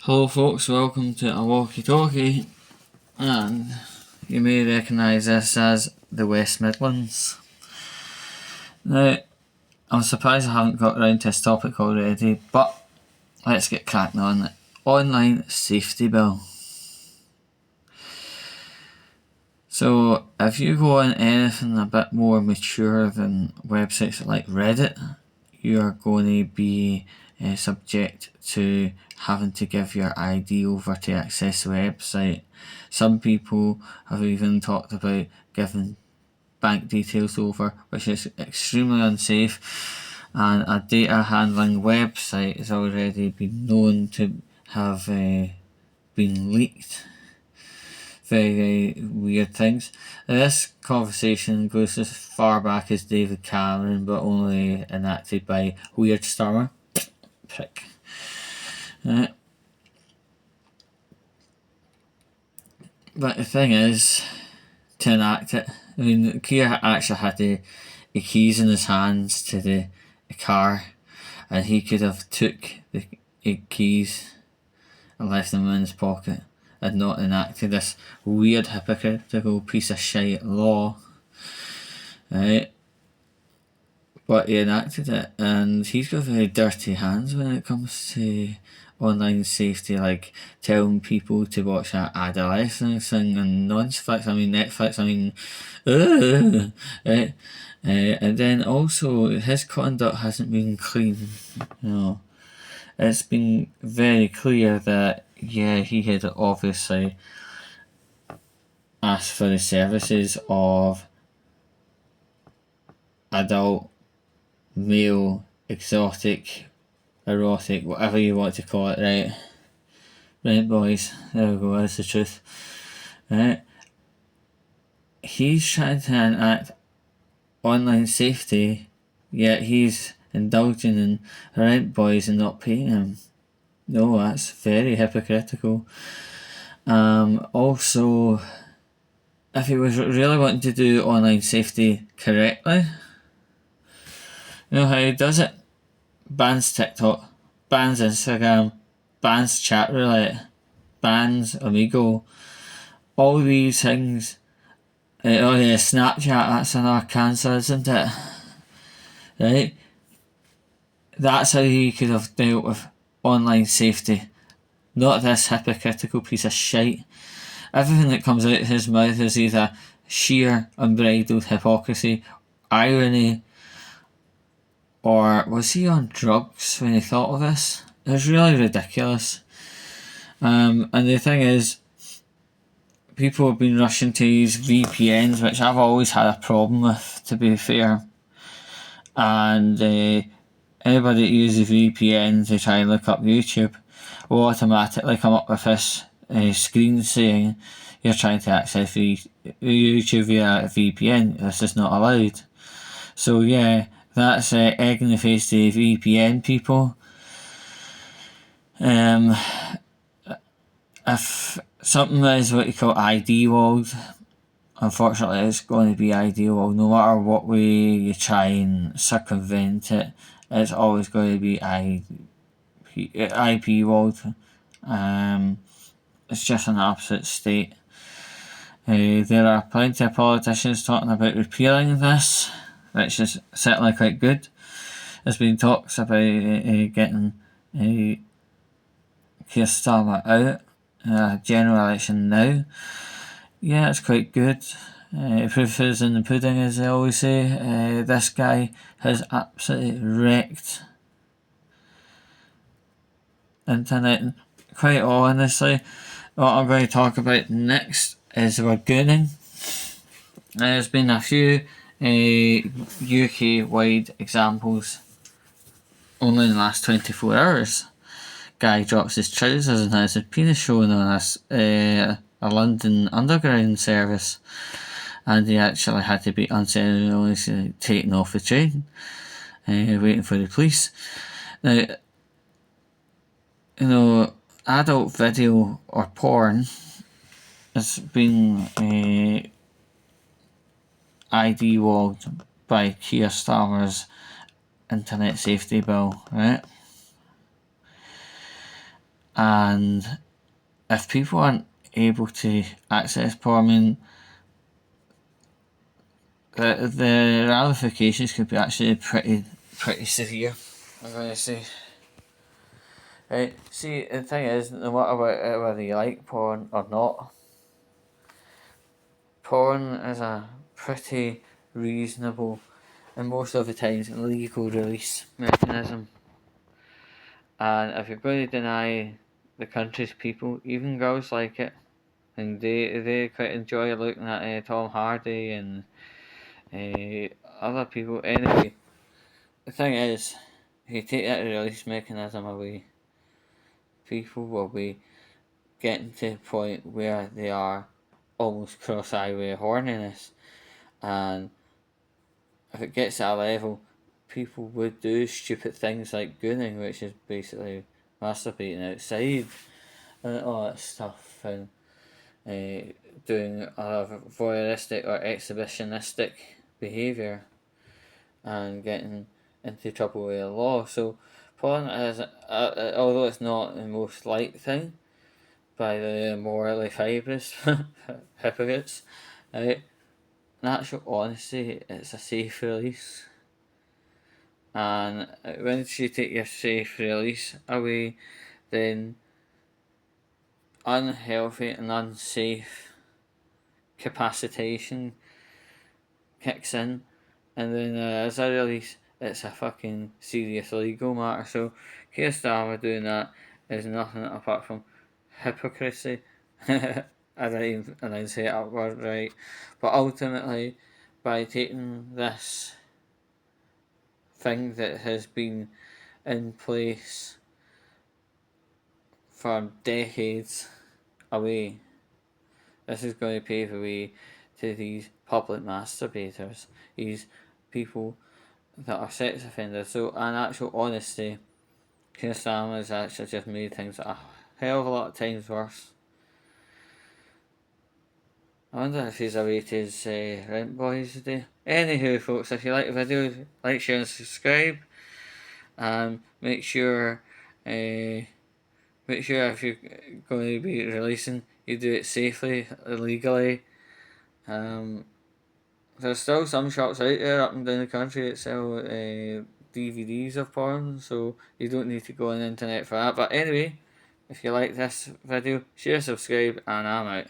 Hello folks, welcome to a Walkie talkie, and you may recognise this as the West Midlands. Now, I'm surprised I haven't got around to this topic already, but let's get cracking on it. Online safety bill. So, if you go on anything a bit more mature than websites like Reddit, you're going to be subject to having to give your ID over to access the website. Some people have even talked about giving bank details over, which is extremely unsafe, and a data handling website has already been known to have been leaked. Very weird things. This conversation goes as far back as David Cameron, but only enacted by Keir Starmer. Prick. But the thing is, to enact it, I mean, Keir actually had the keys in his hands to the car, and he could have took the keys and left them in his pocket and not enacted this weird hypocritical piece of shite law, right? But he enacted it, and he's got very dirty hands when it comes to online safety, like telling people to watch that adolescence thing and Netflix, right? And then also his conduct hasn't been clean, It's been very clear that, he had obviously asked for the services of adult, male, exotic, erotic, whatever you want to call it, right? Right, boys, there we go, that's the truth. Right? He's trying to enact online safety, yet he's indulging in rent boys and not paying them. No, that's very hypocritical. Also, if he was really wanting to do online safety correctly, you know how he does it? Bans TikTok, bans Instagram, bans chat roulette, bans Amigo, all these things. Snapchat, that's another cancer, isn't it? Right? That's how he could have dealt with online safety. Not this hypocritical piece of shite. Everything that comes out of his mouth is either sheer unbridled hypocrisy, irony, or was he on drugs when he thought of this? It was really ridiculous. And the thing is, people have been rushing to use VPNs, which I've always had a problem with, to be fair. And anybody that uses VPN to try and look up YouTube will automatically come up with this screen saying you're trying to access YouTube via a VPN. This is not allowed. So that's egg in the face to VPN people. If something is what you call ID walled, unfortunately it's going to be ID walled. No matter what way you try and circumvent it, it's always going to be IP walled. It's just an absolute state. There are plenty of politicians talking about repealing this, which is certainly quite good. There's been talks about getting Keir Starmer out. General election now. Yeah, it's quite good. Proof is in the pudding, as they always say. This guy has absolutely wrecked internet. And quite honestly, what I'm going to talk about next is about gooning. There's been a few UK-wide examples only in the last 24 hours. Guy drops his trousers and has his penis shown on a London Underground service, and he actually had to be unceremoniously taken off the train, waiting for the police. Now, adult video or porn has been ID walled by Keir Starmer's internet safety bill, right? And if people aren't able to access porn, I mean, the ramifications could be actually pretty severe, I'm going to say. Right, see, the thing is, no matter whether you like porn or not, porn is a pretty reasonable and most of the times legal release mechanism. And if you're going to deny the country's people, even girls like it, and they quite enjoy looking at Tom Hardy and other people. Anyway, the thing is, if you take that release mechanism away, people will be getting to the point where they are almost cross-eyed with horniness, and if it gets to a level, people would do stupid things like gooning, which is basically masturbating outside and all that stuff, and doing voyeuristic or exhibitionistic behaviour and getting into trouble with the law. So porn is, although it's not the most liked thing by the morally fibrous hypocrites, right? In actual honesty, it's a safe release. And once you take your safe release away, then unhealthy and unsafe capacitation kicks in, and then as a release, it's a fucking serious legal matter. So Keir Starmer doing that is nothing apart from hypocrisy. I didn't even announce that word right, but ultimately, by taking this thing that has been in place for decades away, this is going to pave the way to these public masturbators, these people that are sex offenders. So, in actual honesty, Keir Starmer has actually just made things a hell of a lot of times worse. I wonder if he's away to his rent boys today. Anywho, folks, if you like the video, like, share, and subscribe. Make sure, if you're going to be releasing, you do it safely, legally. There's still some shops out there up and down the country that sell DVDs of porn, so you don't need to go on the internet for that. But anyway, if you like this video, share, subscribe, and I'm out.